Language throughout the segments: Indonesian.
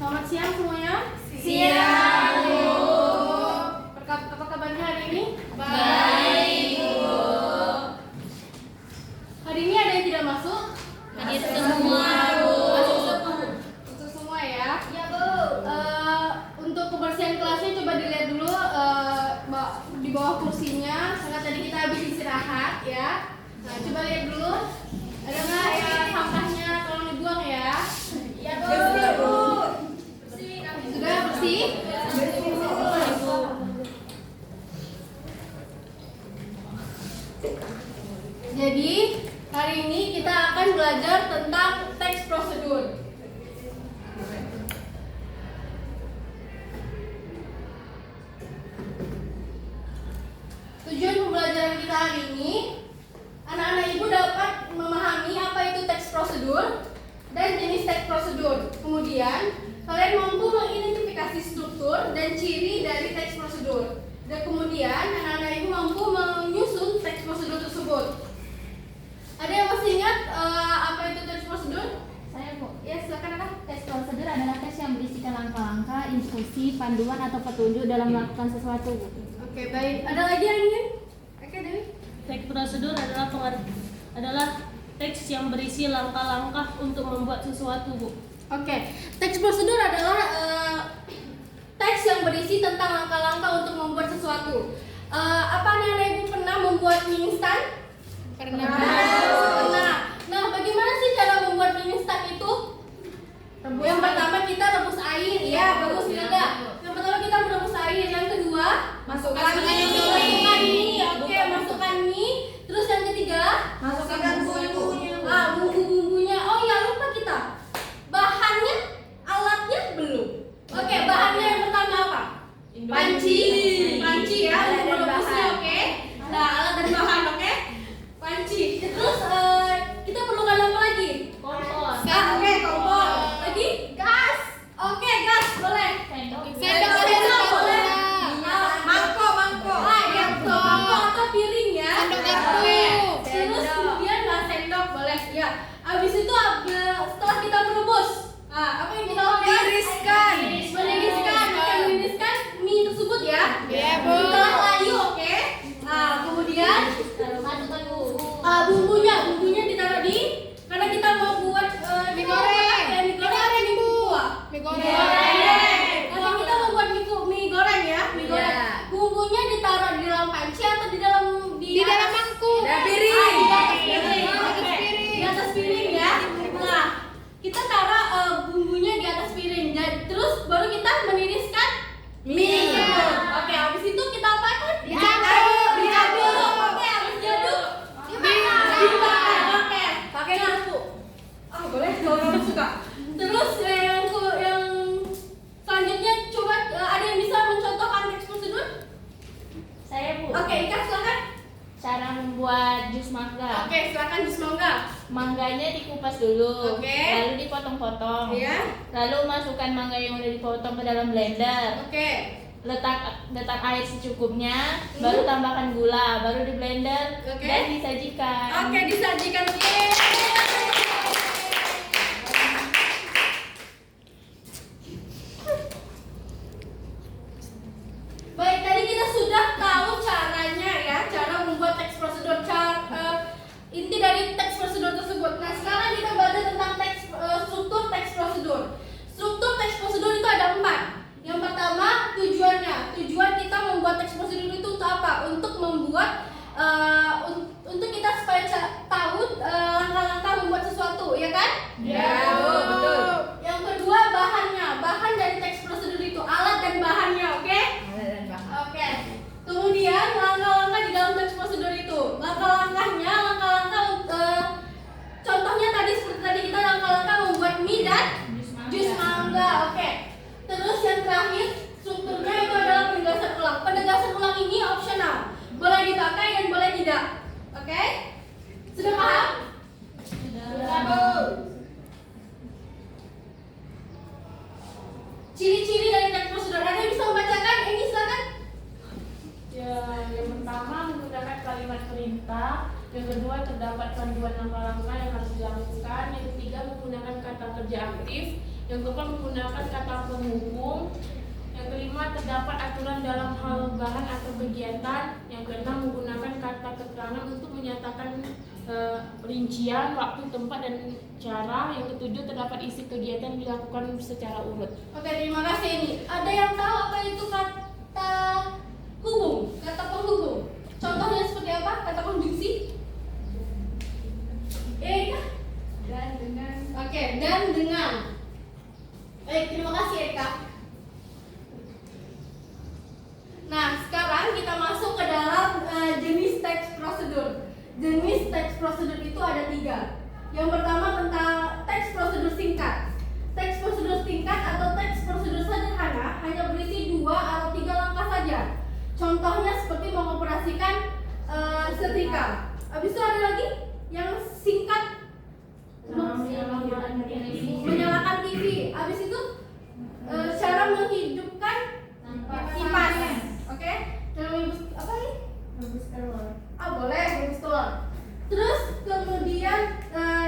Selamat siang semuanya. Siang, Bu. Apa kabarnya hari ini? Baik, Bu. Hari ini ada yang tidak masuk? Hadir semua, Bu. Masuk semua ya. Ya, Bu. Untuk kebersihan kelasnya coba dilihat dulu di bawah kursinya. Karena tadi kita habis istirahat ya. Nah, coba lihat dulu. Ada nggak ya sampahnya? Tolong dibuang ya. Ya, Bu. Sudah bersih? Jadi hari ini kita akan belajar tentang teks prosedur. Tujuan pembelajaran kita hari ini, anak-anak ibu dapat memahami apa itu teks prosedur dan jenis teks prosedur. Kemudian kalian mampu mengidentifikasi struktur dan ciri dari teks prosedur. Dan kemudian anak-anak ibu mampu menyusun teks prosedur tersebut. Ada yang masih ingat apa itu teks prosedur? Saya, Bu. Ya, silakan Kak. Teks prosedur adalah teks yang berisikan langkah-langkah, instruksi, panduan atau petunjuk dalam melakukan sesuatu, Bu. Oke, baik. Ada lagi yang ingin? Oke, Dewi. Teks prosedur adalah teks yang berisi langkah-langkah untuk membuat sesuatu, Bu. Oke, teks prosedur adalah teks yang berisi tentang langkah-langkah untuk membuat sesuatu. Apa anak-anak ibu pernah membuat mie instan? Pernah. Nah, bagaimana sih cara membuat mie instan itu? Yang pertama kita rebus air, ya bagus tidak? Yang pertama kita merebus air, yang kedua masukkan mie. Oke, masukkan mie. Terus yang ketiga Masukkan bumbunya. Bumbu-bumbunya. Oh ya, lupa kita. Bahannya, alatnya belum. Oke, bahannya yang pertama apa? Panci ya, Alat untuk dan merebusnya, bahan. oke. Nah, alat dan bahan, oke. Panci. Terus kita perlukan apa lagi? Kompor. Oke, kompor. Lagi? Gas. Oke, gas boleh. Sendok boleh. Mangkok. Ya, mangkok atau piring ya. Sendok garpu. Oke. Terus Sendok. kemudian sendok boleh. Ya. Habis itu setelah kita merebus, apa yang kita lakukan? Tiriskan. Meniriskan. Oke, meniriskan mie tersebut ya. Iya, Bu. Setelah layu, oke. Nah, kemudian Masukkan bumbu. bumbunya ditaruh di, karena kita mau buat Mie goreng. mie goreng, mie kuah. Mie Oke, goreng. kita mau buat mie goreng ya, mie goreng. Iya. Bumbunya ditaruh di dalam panci atau di dalam Di dalam mangkuk. Di Piring. atas piring. Di atas piring ya. Nah, kita taruh bumbunya di atas piring. Dan terus baru kita meniriskan mie. Oke, habis itu kita apakan? Diaduk. Oke, habis diaduk dibakar. Oke, pakai lampu. Boleh kalau kamu suka. Terus yang selanjutnya coba ada yang bisa mencontohkan teks prosedur? Saya, Bu. Oke, Ika silakan. Cara membuat jus mangga. Oke, silakan jus mangga. Mangganya dikupas dulu. Oke. Lalu dipotong-potong. Iya. Lalu masukkan mangga yang udah dipotong ke dalam blender. Oke. Letak air secukupnya, baru tambahkan gula, baru di blender Oke. dan disajikan. Oke, disajikan. Baik, tadi kita sudah tahu caranya ya, cara membuat teks prosedur, inti dari teks prosedur tersebut. Nah, sekarang kita belajar tentang struktur teks prosedur. Struktur teks prosedur itu ada 4. Yang pertama, tujuannya. Tujuan kita membuat teks prosedur itu untuk apa? Untuk membuat untuk kita supaya tahu langkah-langkah membuat sesuatu, ya kan? Ya, betul. Yang kedua, bahannya. Bahan dari teks prosedur itu alat dan bahannya, oke? Oke. Kemudian langkah-langkah di dalam teks prosedur itu. Langkah-langkahnya, contohnya tadi seperti tadi kita langkah-langkah membuat mie dan jus mangga. Oke. Terus yang terakhir, strukturnya itu adalah penegasan ulang. Penegasan ulang ini opsional. Boleh dipakai dan boleh tidak. Oke? Sudah paham? Sudah, Bu. Ciri-ciri dari teks prosedur. Ada yang bisa membacakan? Ini silakan. Ya, yang pertama menggunakan kalimat perintah, yang kedua terdapat panduan langkah-langkah yang harus dilakukan, yang ketiga menggunakan kata kerja aktif, Yang keempat menggunakan kata penghubung. Yang kelima terdapat aturan dalam hal bahan atau kegiatan. Yang keenam menggunakan kata keterangan untuk menyatakan rincian, waktu, tempat, dan cara. Yang ketujuh terdapat isi kegiatan dilakukan secara urut. Oke, terima kasih. Ini ada yang tahu apa itu kata hubung, kata penghubung? Contohnya seperti apa? Kata konjungsi? Dan dengan. Oke, dan dengan. Baik, terima kasih Erika. Nah, sekarang kita masuk ke dalam jenis teks prosedur. Jenis teks prosedur itu ada 3. Yang pertama tentang teks prosedur singkat. Teks prosedur singkat atau teks prosedur sederhana hanya berisi 2 atau 3 langkah saja. Contohnya seperti mengoperasikan setrika. Habis itu ada lagi yang singkat, menyalakan TV. Habis itu cara menghidupkan kipas. Oke? Cara apa ini? Rebus telur. Boleh, rebus telur. Terus kemudian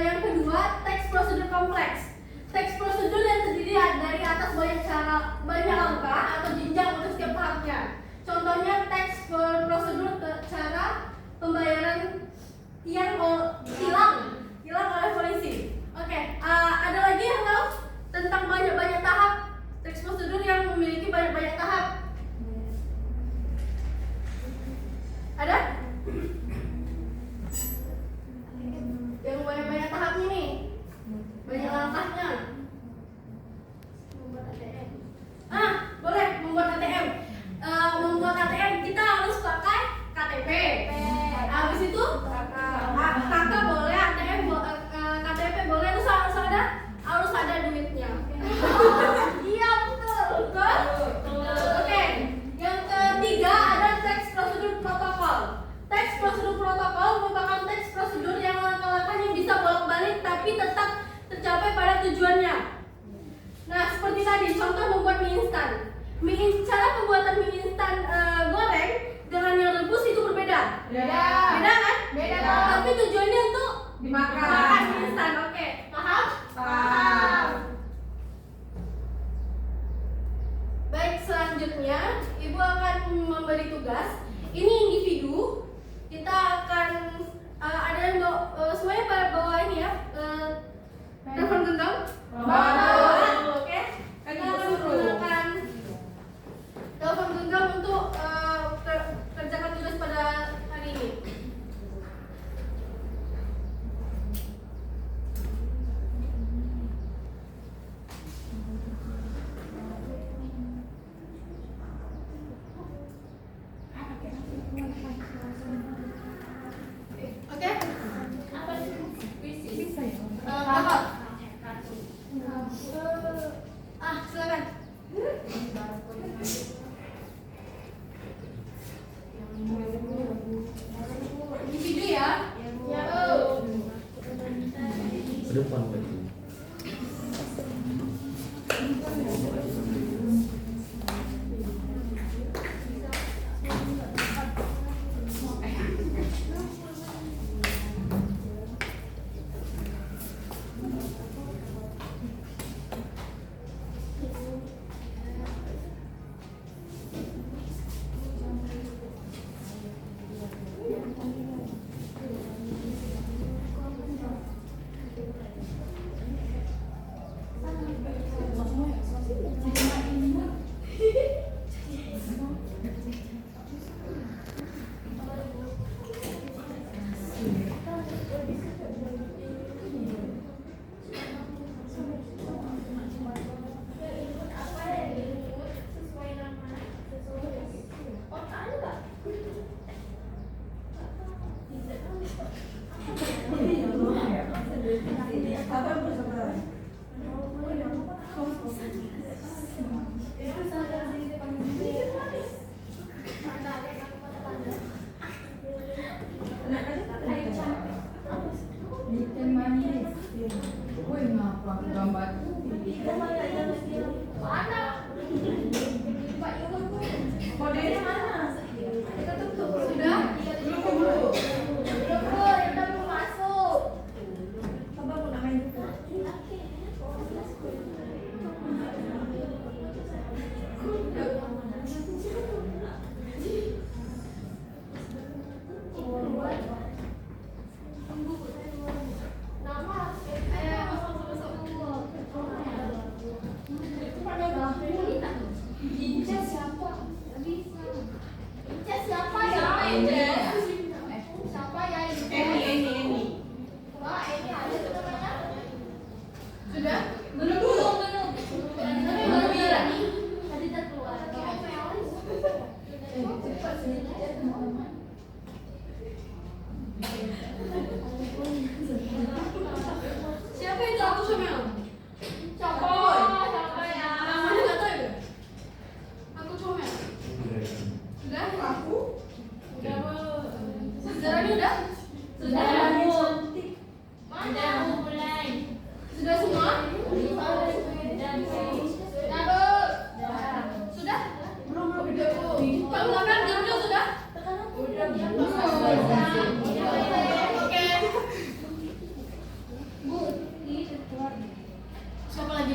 yang kedua, teks prosedur kompleks. Teks prosedur yang terdiri dari atas banyak angka atau jenjang untuk setiap tahapnya. Contohnya teks prosedur cara pembayaran tilang oleh polisi. Oke, ada lagi yang tahu tentang banyak tahap teks prosedur yang memiliki banyak tahap? Ada? Yang banyak tahapnya nih, banyak langkahnya. Membuat ATM. Boleh membuat ATM. Membuat ATM kita harus pakai KTP. Habis itu kakak boleh ATM, KTP boleh, terus harus ada duitnya. Iya betul. Oke. Yang ketiga ada teks prosedur protokol. Teks prosedur protokol merupakan teks prosedur yang langkah-langkahnya bisa bolak-balik tapi tetap tercapai pada tujuannya. Nah, seperti tadi contoh membuat mie instan. Cara pembuatan mie instan goreng dengan yang rebus itu berbeda. Beda. Beda kan? Beda. Tapi tujuannya untuk Dimakan. mie instan. Oke, paham? Paham. Baik, selanjutnya Ibu akan memberi tugas. Ini individu. Kita akan ada yang semuanya pada bawa ini ya. Telepon genggam. Bawa. Oke. Kita akan menggunakan telepon genggam untuk kerjakan tugas pada hari ini. Oke. Kakak. Silakan. Individu ya. Ke depan berarti.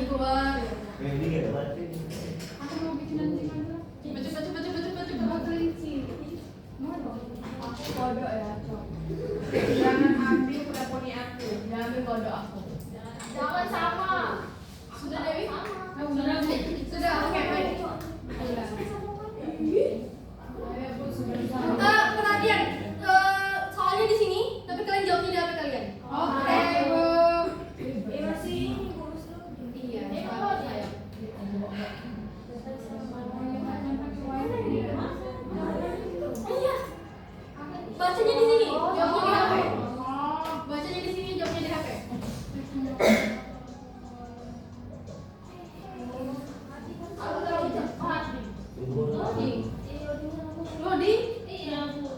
keluar. Ini gak ada batin. Aku mau bikin nanti mana? Cepet. Kelinci. Mana? Aku kodok ya, Cok. Jangan ambil kuda poni aku, jangan ambil kodok aku. Jangan sama. Sudah Dewi? Sudah, oke baik. Perhatian, soalnya di sini, tapi kalian jawabnya di HP kalian. Oke, Bu. Iya, saya. Iya. Bacanya di sini, jawabnya di HP. Bacanya di sini, jawabnya di HP. Loading? Iya, Bu.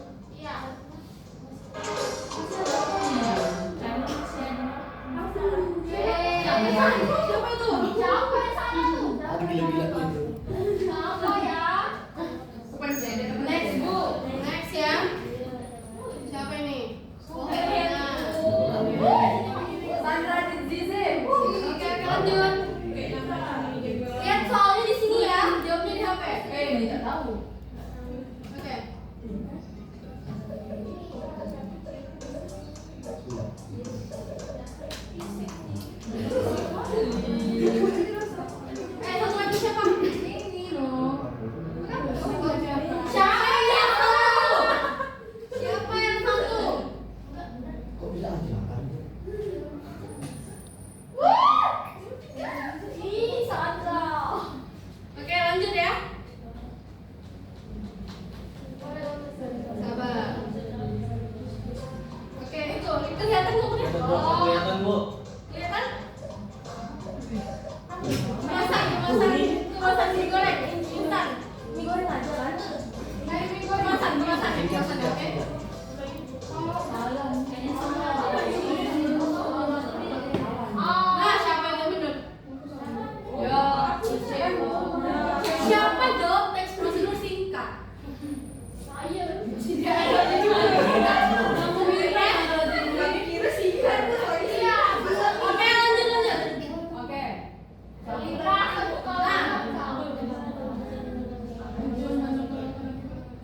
Siapa itu? Siapa yang salah tuh? Ada gila-gila itu. Siapa ya? Next Bu, next ya. Siapa ini? Oke, Sandra Zizi. oke lanjut. Lihat soalnya di sini ya, jawabnya di HP. Tidak tahu. Oke. Satu lagi siapa? Ini loh. Siapa yang satu? Siapa yang satu? Kok bisa aja kan? Ih, Sandra. Oke, lanjut ya. Sabar. Oke, itu kelihatan bukunya? Kelihatan, Bu. Kelihatan? Kemasan mie goreng, instan. Mie goreng aja kan? Mie goreng, kemasan, oke? Nah, siapa yang benar? Ya, Siapa jawab teks prosedur singkat? Saya. Kamu kira? kami kira singkat. Iya. Oke, lanjut. Oke.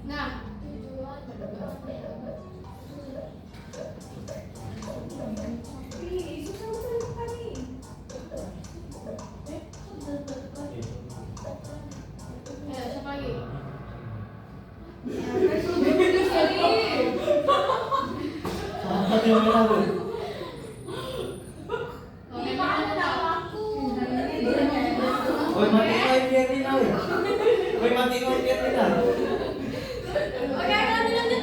Nah. Siapa lagi? Sama yang merah, Bu. Woi, mati kau biar ini tahu. Woi, mati kau biar ini tahu. Oke, lanjut.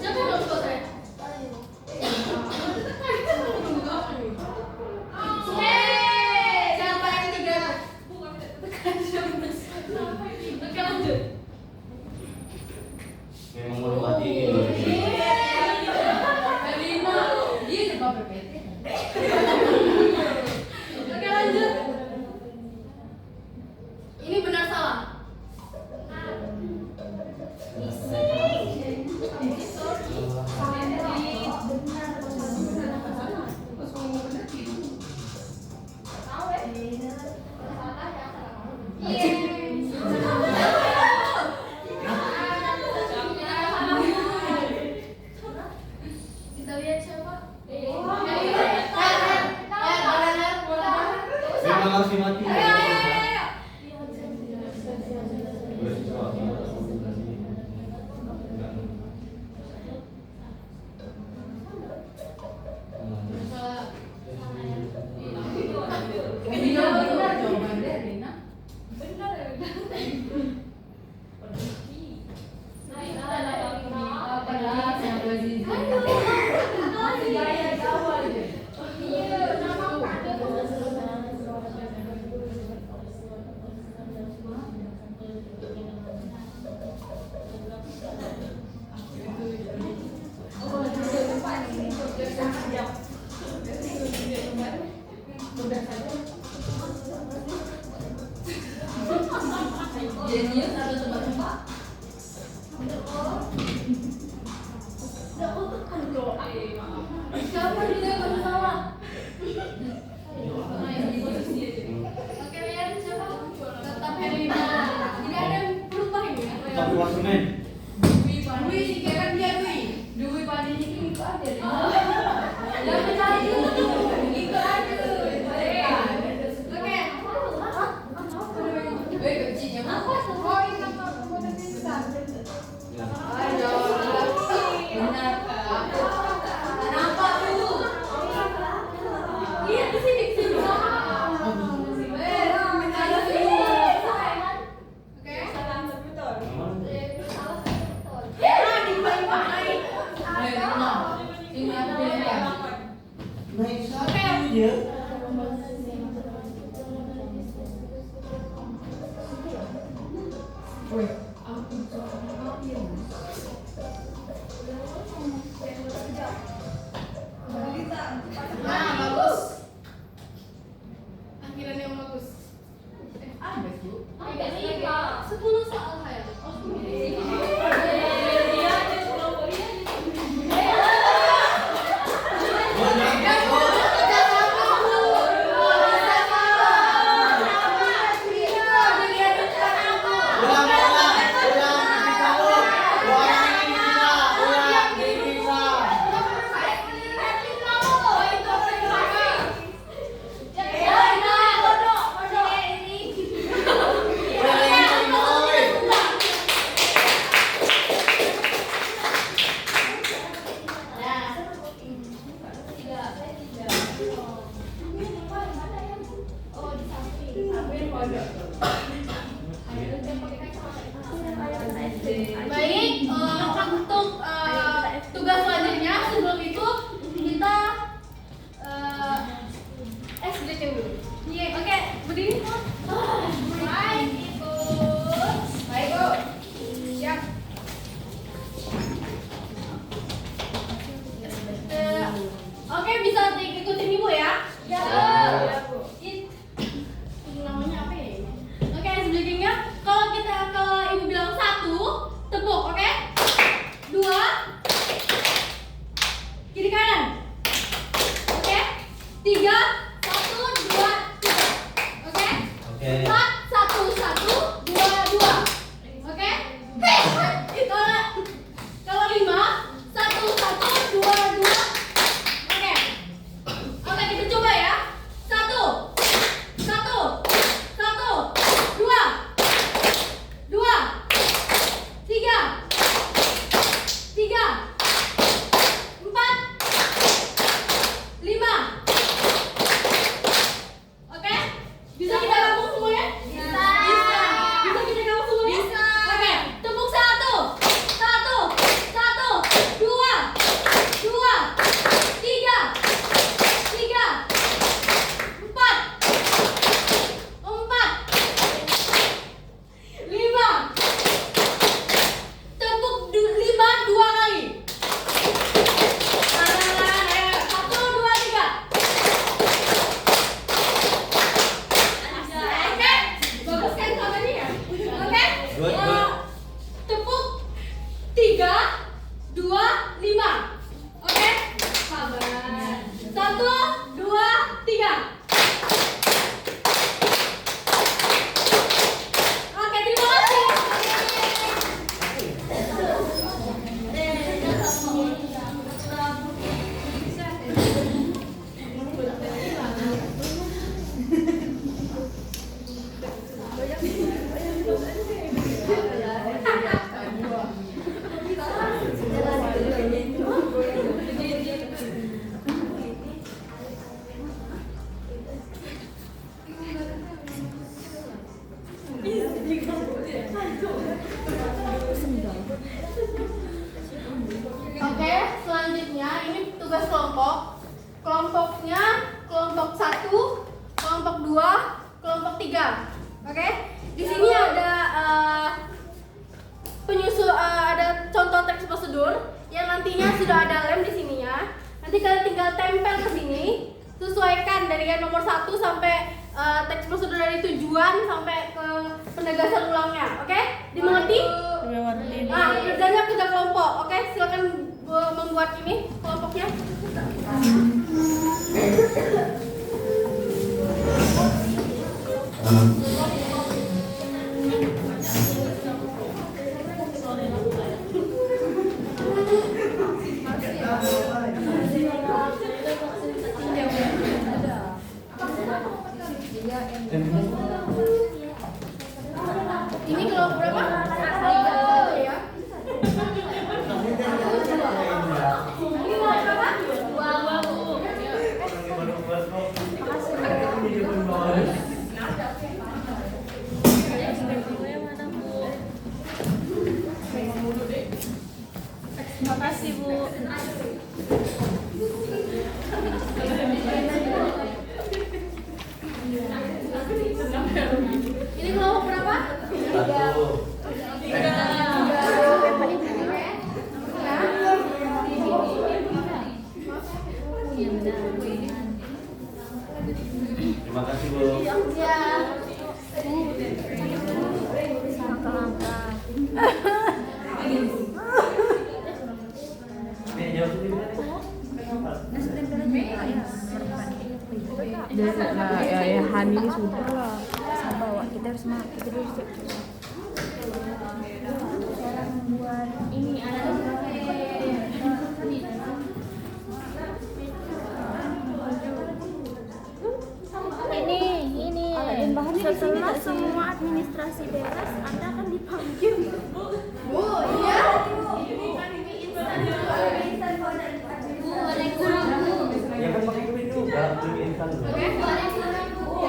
Siapa yang harus baterai? Siapa yang tiga? Oke, lanjut. Memang mau mati ini. Elina, dia juga PPT. Oke, lanjut. Ini benar salah. Kita lihat siapa? Memang harus dimati. aja. Nah, bagus. Akhiran yang bagus. Habis, Bu. Agak nih, Pak. 10 soal kayak. Baik, untuk tugas selanjutnya sebelum itu kita sedikit dulu. Iya, oke, berdiri. Baik, Ibu. Baik, Bu. Siap. Oke, bisa ikutin Ibu ya? Ya. Namanya apa ya? Oke, sebelumnya kalau Ibu bilang 1, tepuk, oke? 2, kiri kanan, oke? 3, 1, 2, 3, oke? 4, 1, 1, 2, 2, oke? Kalau 5, 1, 1, 2, 2, oke? Oke, kita coba ya. 1, 1, 1, 2, 2, 3, 3, 4, 5. Oke? Bisa kita gabung semuanya? Bisa. Bisa kita gabung semuanya? Bisa. Oke, tepuk 1, 1, 1, 2, 2, 3, 3, 4, 4, 5. Tepuk 5 2 kali. 1, 2, 3. Oke, bagus kan suaranya ya? Oke. Good. Tepuk 3, 2, 5. Oke. Sabar. 1, 2, 3. Oke, terima kasih. Oke, selanjutnya ini tugas kelompok. Kelompoknya kelompok 1, kelompok 2, kelompok 3. Oke? Di sini ada ada contoh teks prosedur yang nantinya sudah ada lem di sininya. Nanti kalian tinggal tempel ke sini, sesuaikan dari yang nomor 1 sampai teks prosedur dari tujuan sampai ke penegasan ulangnya. Oke? Dimengerti? Nah, kerjanya kerja kelompok. Oke, silakan membuat ini kelompoknya. Ini kelompok berapa? 1 ya. Ini kelompok berapa? 2, Bu. Terima kasih, Bu. Terima kasih Bu. Nih jawab sendiri kan? Ya Hani sudah lah. Bawa kita harus kita harus Ini ada ini setelah semua administrasi beres Anda akan dipanggil. Bu, iya. Ini kan ini instan dulu, ada instan Bu, ada yang kurang Bu. Ya kan pakai duit juga, duit instan. Oke, ada yang kurang Bu.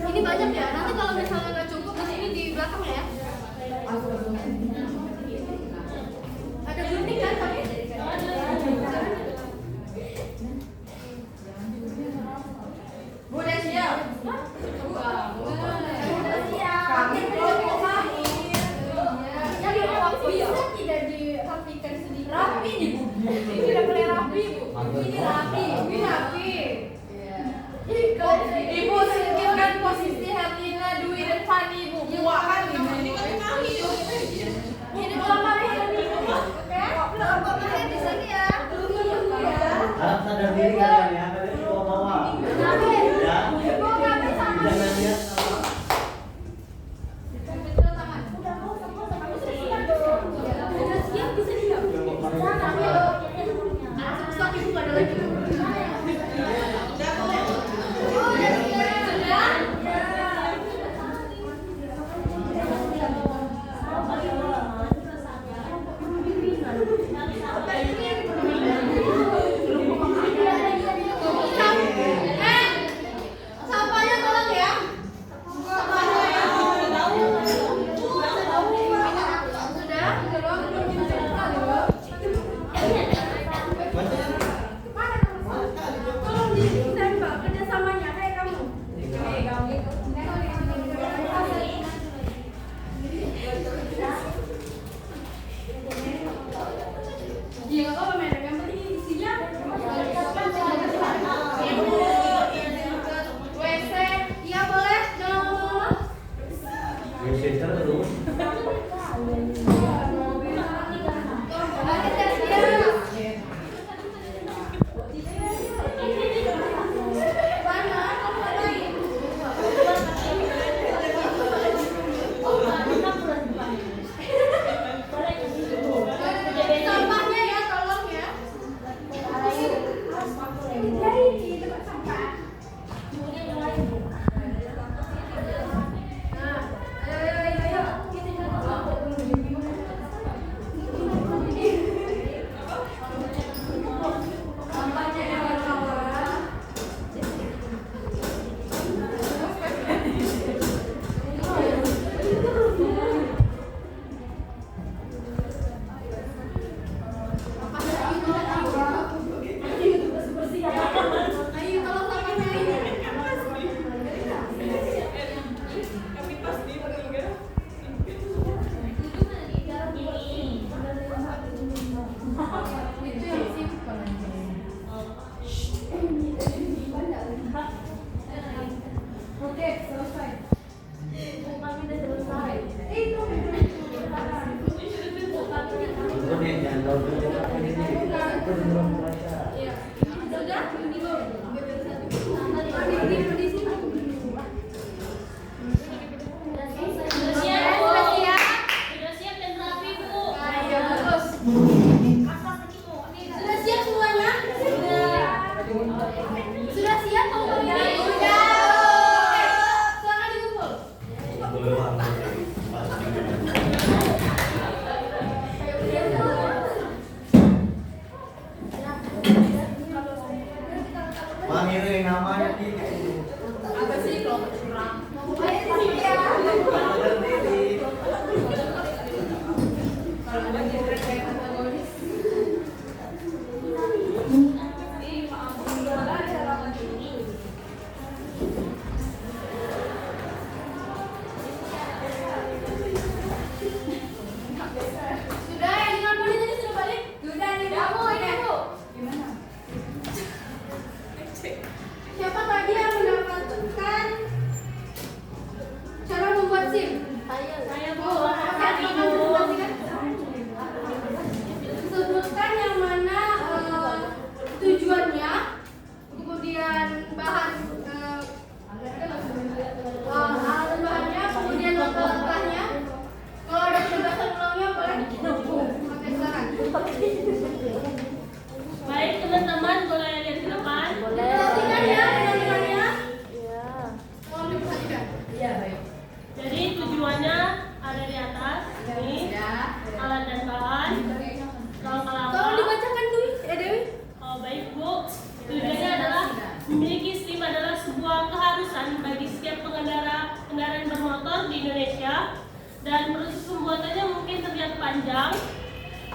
Ini banyak ya, nanti kalau misalnya nggak cukup di sini di belakang ya. Ada gunting kan tapi? Bu udah siap? Jadi bisa tidak dirapikan sedikit? Rapi nih Bu. Ini tidak boleh rapi Bu. Ini rapi. Ini rapi. Ibu singkirkan posisi Herlina, Dwi dan Fani Ibu. Buat kan ini pelamar ini. Oke? Pelamar di sini ya. Harap sadar diri kalian ya, kalian di bawah-bawah. Ya. Ibu nggak bisa. Jangan lihat Udah siap bisa diam. Stop Ibu nggak ada lagi. Sampahnya tolong ya. Sampahnya. Sudah? Tolong didesain Mbak kerjasamanya kayak kamu. Iya nggak apa-apa men, yang penting isinya WC, iya boleh, jangan lama-lama. terus. Sampahnya ya tolong ya. Di tempat sampah. Nah, ayo. Sampahnya ya kawan. Ayo tolong sampahnya. Itu yang simpan. Oke, selesai. Kami udah selesai. Itu. Itu nih jangan tahu dulu ini. Itu belum terasa. Iya. Sudah? Belum. Di sini. Sudah siap dan rapi Bu. Ayo terus.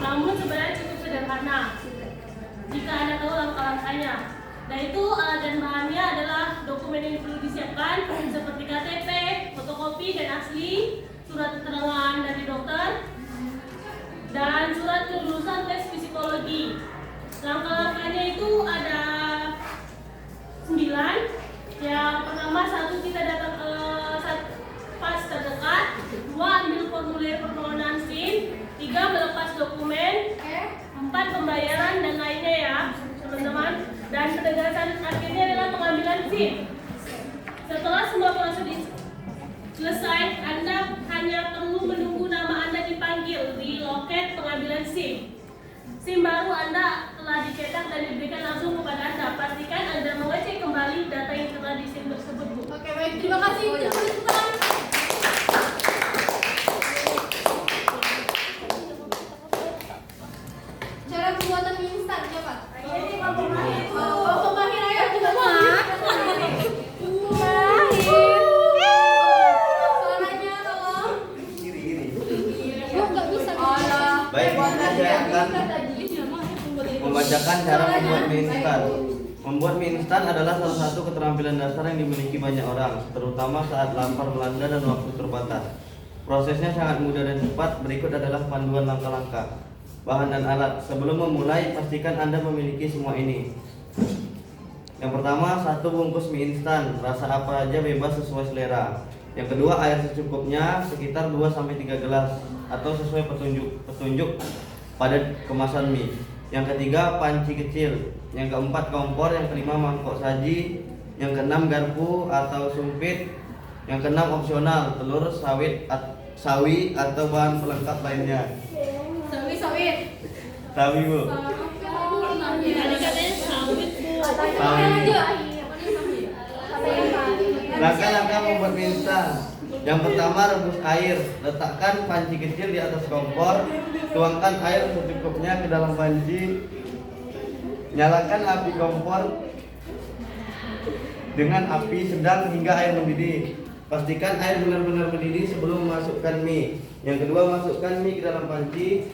namun sebenarnya cukup sederhana jika Anda tahu langkah-langkahnya. Nah itu alat dan bahannya adalah dokumen yang perlu disiapkan seperti KTP, fotokopi dan asli, surat keterangan dari dokter, dan surat kelulusan tes psikologi. Langkah-langkahnya itu ada 9. Yang pertama, 1 kita datang ke pas terdekat, 2 ambil formulir permohonan SIM, 3 melepas dokumen, 4 pembayaran dan lainnya ya teman-teman. Dan penegasan akhirnya adalah pengambilan SIM. Setelah semua proses selesai, Anda hanya perlu menunggu nama Anda dipanggil di loket pengambilan SIM. SIM baru Anda telah dicetak dan diberikan langsung kepada Anda. Pastikan Anda mengecek kembali data yang telah di SIM tersebut, Bu. Oke, baik, terima kasih. Tepuk tangan. Cara pembuatan mie instan siapa? Ini Bapak Mahir. Bapak Mahir, ayo coba suaranya tolong. Kiri. Yuk, nggak bisa. Baik, saya akan membacakan cara membuat mie instan. Membuat mie instan adalah salah satu keterampilan dasar yang dimiliki banyak orang, terutama saat lapar melanda dan waktu terbatas. Prosesnya sangat mudah dan cepat. Berikut adalah panduan langkah-langkah. Bahan dan alat. Sebelum memulai, pastikan Anda memiliki semua ini. Yang pertama, 1 bungkus mie instan. Rasa apa aja bebas sesuai selera. Yang kedua, air secukupnya, sekitar 2-3 gelas atau sesuai petunjuk pada kemasan mie. Yang ketiga, panci kecil. Yang keempat, kompor. Yang kelima, mangkok saji. Yang keenam, garpu atau sumpit. Yang keenam, opsional, telur, sawi atau bahan pelengkap lainnya. Sawit. Sawi, Bu. Tadi katanya sawit, Bu. Langkah-langkah membuat mie instan. Yang pertama, rebus air. Letakkan panci kecil di atas kompor. Tuangkan air secukupnya ke dalam panci. Nyalakan api kompor dengan api sedang hingga air mendidih. Pastikan air benar-benar mendidih sebelum memasukkan mie. Yang kedua, masukkan mie ke dalam panci.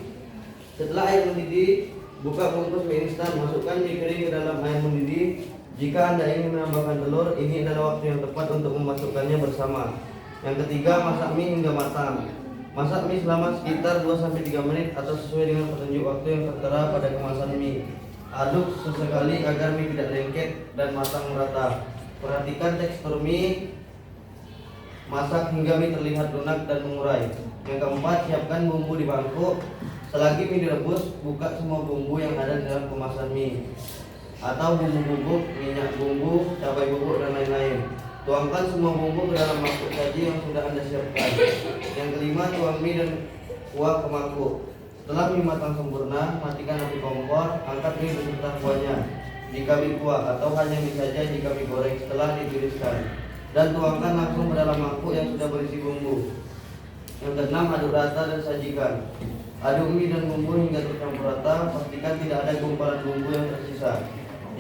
Setelah air mendidih, buka bungkus mie instan. Masukkan mie kering ke dalam air mendidih. Jika Anda ingin menambahkan telur, ini adalah waktu yang tepat untuk memasukkannya bersama. Yang ketiga, masak mie hingga matang. Masak mie selama sekitar 2-3 menit atau sesuai dengan petunjuk waktu yang tertera pada kemasan mie. Aduk sesekali agar mie tidak lengket dan matang merata. Perhatikan tekstur mie. Masak hingga mie terlihat lunak dan mengurai. Yang keempat, siapkan bumbu di mangkuk. Selagi mie direbus, buka semua bumbu yang ada dalam kemasan mie atau bumbu bubuk, minyak bumbu, cabai bubuk dan lain-lain. Tuangkan semua bumbu ke dalam mangkuk saji yang sudah Anda siapkan. Yang kelima, tuang mie dan kuah ke mangkuk. Setelah mie matang sempurna, matikan api kompor. Angkat mie beserta kuahnya jika mie kuah, atau hanya mie saja jika mie goreng setelah ditiriskan, dan tuangkan langsung ke dalam mangkuk yang sudah berisi bumbu. Yang keenam, aduk rata dan sajikan. Aduk mie dan bumbu hingga tercampur rata. Pastikan tidak ada gumpalan bumbu yang tersisa.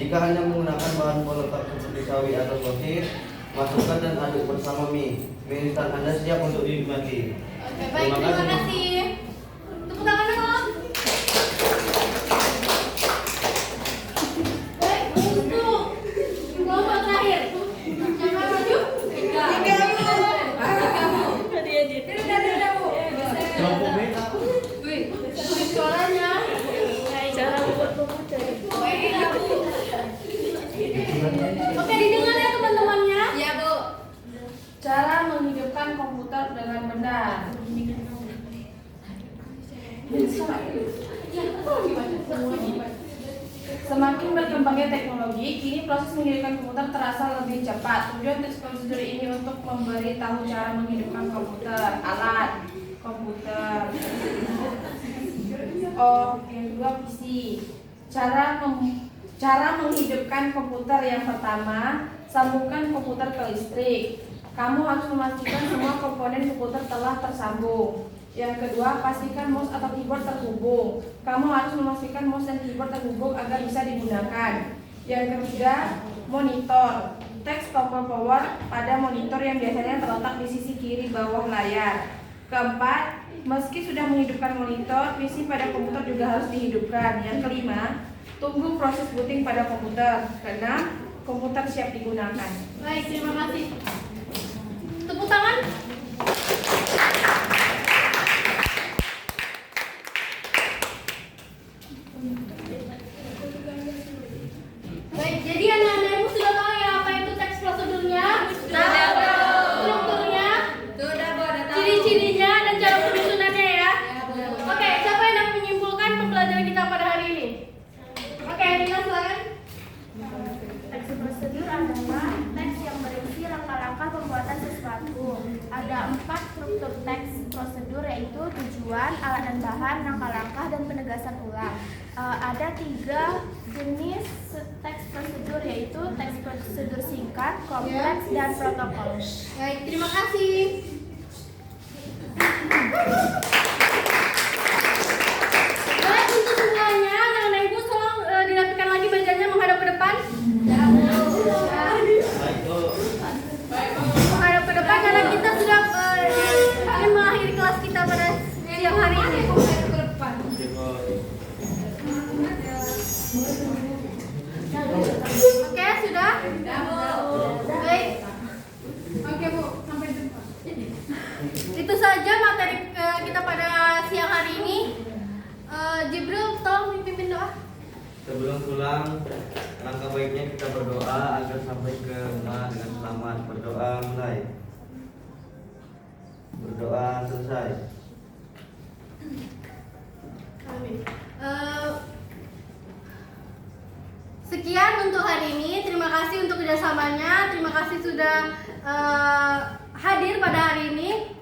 Jika Anda menggunakan bahan pelengkap seperti sawi atau sosis, masukkan dan aduk bersama mie. Mie instan Anda siap untuk dinikmati. Oke, baik, terima kasih. Tepuk tangan dong. Baik, untuk kelompok terakhir. Siapa maju? Tiga, Bu. Tadi aja. Kelompok B. Wih, suaranya. Cara membuat komputer. Oke, didengar ya teman-temannya. Iya, Bu. Cara menghidupkan komputer dengan benar. Semakin berkembangnya teknologi, kini proses menghidupkan komputer terasa lebih cepat. Tujuan prosedur ini untuk memberitahu cara menghidupkan komputer, alat komputer. Yang kedua, PC. Cara menghidupkan komputer yang pertama, sambungkan komputer ke listrik. Kamu harus memastikan semua komponen komputer telah tersambung. Yang kedua, pastikan mouse atau keyboard terhubung. Kamu harus memastikan mouse dan keyboard terhubung agar bisa digunakan. Yang ketiga, monitor. Teks tombol power pada monitor yang biasanya terletak di sisi kiri bawah layar. Keempat, meski sudah menghidupkan monitor, PC pada komputer juga harus dihidupkan. Yang kelima, tunggu proses booting pada komputer. Keenam, komputer siap digunakan. Baik, terima kasih. Tepuk tangan. Baik, jadi anak-anak ibu sudah tahu ya apa itu teks prosedurnya? Sudah tahu. Strukturnya? Sudah tahu. Ciri-cirinya dan cara penyusunannya ya? Oke, siapa yang dapat menyimpulkan pembelajaran kita pada hari ini? Oke, Nina silakan. Teks prosedur adalah teks yang berisi langkah-langkah pembuatan sesuatu. Ada 4 struktur teks prosedur, yaitu tujuan, alat dan bahan, langkah-langkah, dan penegasan ulang. Ada 3 jenis teks prosedur, yaitu teks prosedur singkat, kompleks, dan protokol. Baik, terima kasih. Baik, untuk semuanya, anak-anak ibu tolong dirapikan lagi bajanya menghadap ke depan. Baik, tuh. Menghadap ke depan karena kita sudah ingin mengakhiri kelas kita pada siang hari ini. Oke, sudah? Baik. Oke, Bu. Sampai jumpa. Itu saja materi kita pada siang hari ini. Jibril, tolong pimpin doa. Sebelum pulang, langkah baiknya kita berdoa agar sampai ke rumah dengan selamat. Berdoa mulai. Berdoa selesai. Amin. Sekian untuk hari ini. Terima kasih untuk kerjasamanya. Terima kasih sudah hadir pada hari ini.